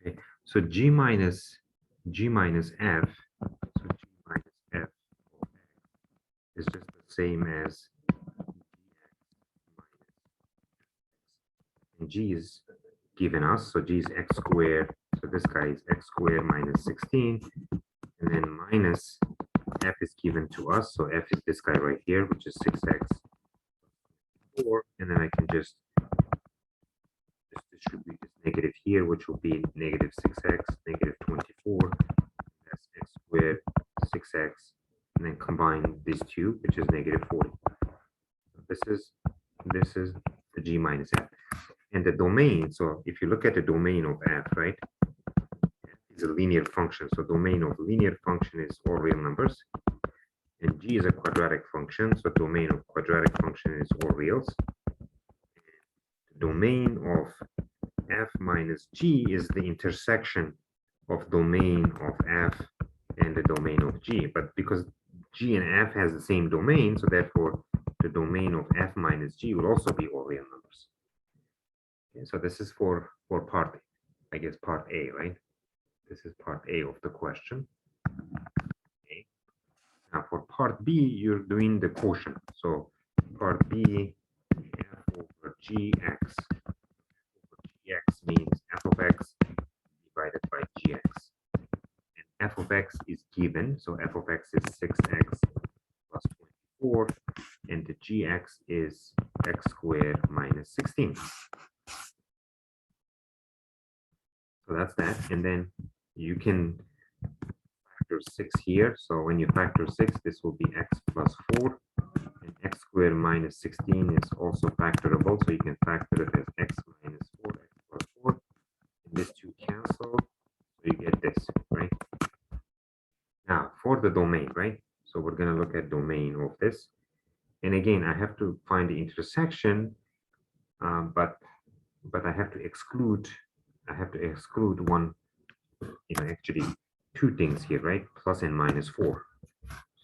Okay, so G minus F, so G minus F is just the same as and G is given us, so G is x squared, so this guy is x squared minus 16, and then minus F is given to us, so F is this guy right here, which is 6x 4, and then I can just distribute this negative here, which will be negative 6x, negative 24, that's x squared, 6x, and then combine these two, which is negative 40. So this is the G minus F. And the domain, so if you look at the domain of F, right, is a linear function. So domain of linear function is all real numbers. And G is a quadratic function, so domain of quadratic function is all reals. The domain of F minus G is the intersection of domain of F and the domain of G. But because G and F has the same domain, so therefore the domain of F minus G will also be all real numbers. Okay, so this is for part, I guess, part A, right? This is part A of the question. Okay. Now for part B, you're doing the quotient. So part B, F over Gx. Gx means f of x divided by gx. And f of x is given, so f of x is 6x plus 24, and the gx is x squared minus 16. So that's that, and then you can factor 6 here. So when you factor 6, this will be x plus 4, and x squared minus 16 is also factorable, so you can factor it as x minus 4, x plus 4. And these two cancel, so you get this, right? Now for the domain, right? So we're going to look at domain of this. And again, I have to find the intersection, but I have to exclude one, actually two things here, right? Plus and minus 4.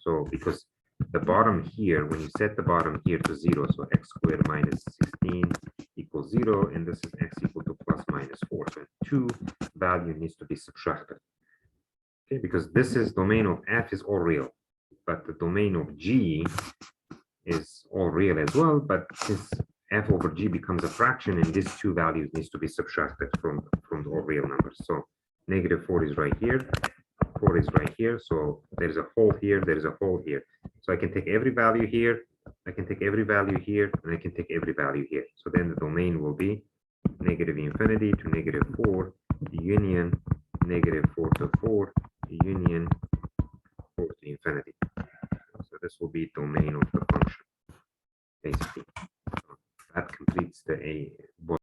So because the bottom here, when you set the bottom here to 0, so x squared minus 16 equals 0, and this is x equal to plus minus 4. So 2 value needs to be subtracted. Okay, because this is domain of F is all real, but the domain of G is all real as well, but since F over G becomes a fraction, and these two values needs to be subtracted from the all real numbers. So negative 4 is right here, 4 is right here, so there's a hole here, there's a hole here. So I can take every value here, I can take every value here, and I can take every value here. So then the domain will be negative infinity to negative 4, union negative 4 to 4, union 4 to infinity. So this will be domain of the function, basically. So that completes the